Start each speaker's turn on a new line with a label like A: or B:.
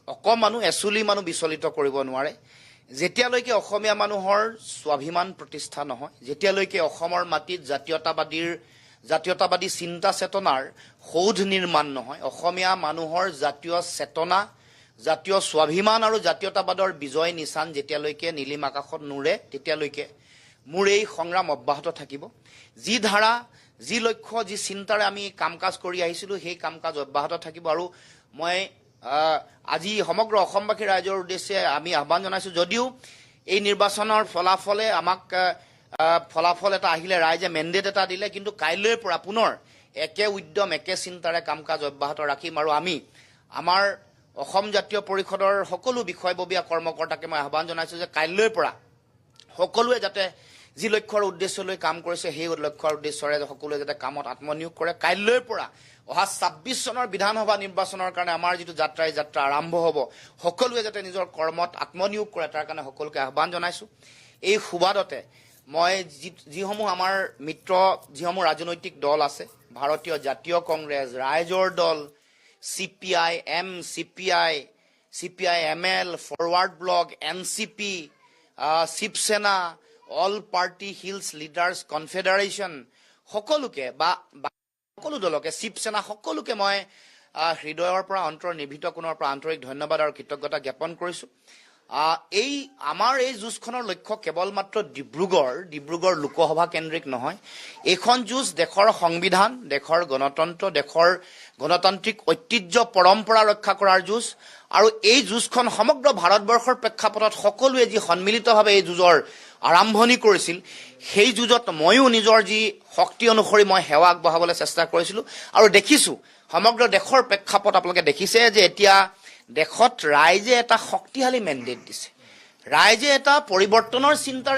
A: অকমানো এচুলি মানুহ বিচলিত কৰিব নোৱাৰে যেতিয়ালৈকে অসমীয়া মানুহৰ স্বাভিমান প্ৰতিষ্ঠা নহয় যেতিয়ালৈকে অসমৰ মাটিত জাতীয়তাবাদী চিন্তা চেতনাৰ সৌধ নিৰ্মাণ নহয় অসমীয়া মানুহৰ জাতীয় চেতনা জাতীয় স্বাভিমান আৰু জাতীয়তাবাদৰ বিজয় নিশান যেতিয়ালৈকে নীলিম আকাশত নুৰে তেতিয়ালৈকে মোৰ এই সংগ্ৰাম অব্যাহত থাকিব যি ধাৰা যি লক্ষ্য যি চিন্তাৰে আমি কাম কাজ কৰি আহিছিলোঁ সেই কাম কাজ অব্যাহত থাকিব আৰু মই আজি সমগ্ৰ অসমবাসী ৰাইজৰ উদ্দেশ্যে আমি আহ্বান জনাইছোঁ যদিও এই নিৰ্বাচনৰ ফলাফলে আমাক ফলাফল এটা আহিলে ৰাইজে মেণ্ডেট এটা দিলে কিন্তু কাইলৈৰ পৰা পুনৰ একে উদ্যম একে চিন্তাৰে কাম কাজ অব্যাহত ৰাখিম আৰু আমি আমাৰ অসম জাতীয় পৰিষদৰ সকলো বিষয়ববীয়া কৰ্মকৰ্তাকে মই আহ্বান জনাইছোঁ যে কাইলৈৰ পৰা সকলোৱে যাতে যি লক্ষ্যৰ উদ্দেশ্য লৈ কাম কৰিছে সেই লক্ষ্যৰ উদ্দেশ্যৰে সকলোৱে যাতে কামত আত্মনিয়োগ কৰে কাইলৈৰ পৰা অহা ২৬ চনৰ বিধানসভা নিৰ্বাচনৰ কাৰণে আমাৰ যিটো যাত্ৰা আৰম্ভ হ'ব সকলোৱে যাতে নিজৰ কৰ্মত আত্মনিয়োগ কৰে তাৰ কাৰণে সকলোকে আহ্বান জনাইছোঁ এই সুবাদতে মই যিসমূহ আমাৰ মিত্ৰ যিসমূহ ৰাজনৈতিক দল আছে ভাৰতীয় জাতীয় কংগ্ৰেছ ৰাইজৰ দল CPI M CPI ML forward block NCP Shiv Sena all party hills leaders confederation সকলোকে বা সকলো দলকে শিৱসেনা সকলোকে মই হৃদয়ৰ পৰা অন্তৰ নিৰ্ভীত কোণৰ পৰা আন্তৰিক ধন্যবাদ আৰু কৃতজ্ঞতা জ্ঞাপন কৰিছোঁ আমাৰ এই যুঁজখনৰ লক্ষ্য কেৱল মাত্ৰ ডিব্ৰুগড় লোকসভা কেন্দ্ৰিক নহয় এইখন যুঁজ দেশৰ সংবিধান দেশৰ গণতন্ত্ৰ দেশৰ গণতান্ত্ৰিক ঐতিহ্য পৰম্পৰা ৰক্ষা কৰাৰ যুঁজ আৰু এই যুঁজখন সমগ্ৰ ভাৰতবৰ্ষৰ প্ৰেক্ষাপটত সকলোৱে যি সন্মিলিতভাৱে এই যুঁজৰ আৰম্ভণি কৰিছিল সেই যুঁজত ময়ো নিজৰ যি শক্তি অনুসৰি মই সেৱা আগবঢ়াবলৈ চেষ্টা কৰিছিলোঁ আৰু দেখিছোঁ সমগ্ৰ দেশৰ প্ৰেক্ষাপট আপোনালোকে দেখিছে যে এতিয়া দেশত ৰাইজে এটা শক্তিশালী মেণ্ডেট দিছে ৰাইজে এটা পৰিৱৰ্তনৰ চিন্তাৰে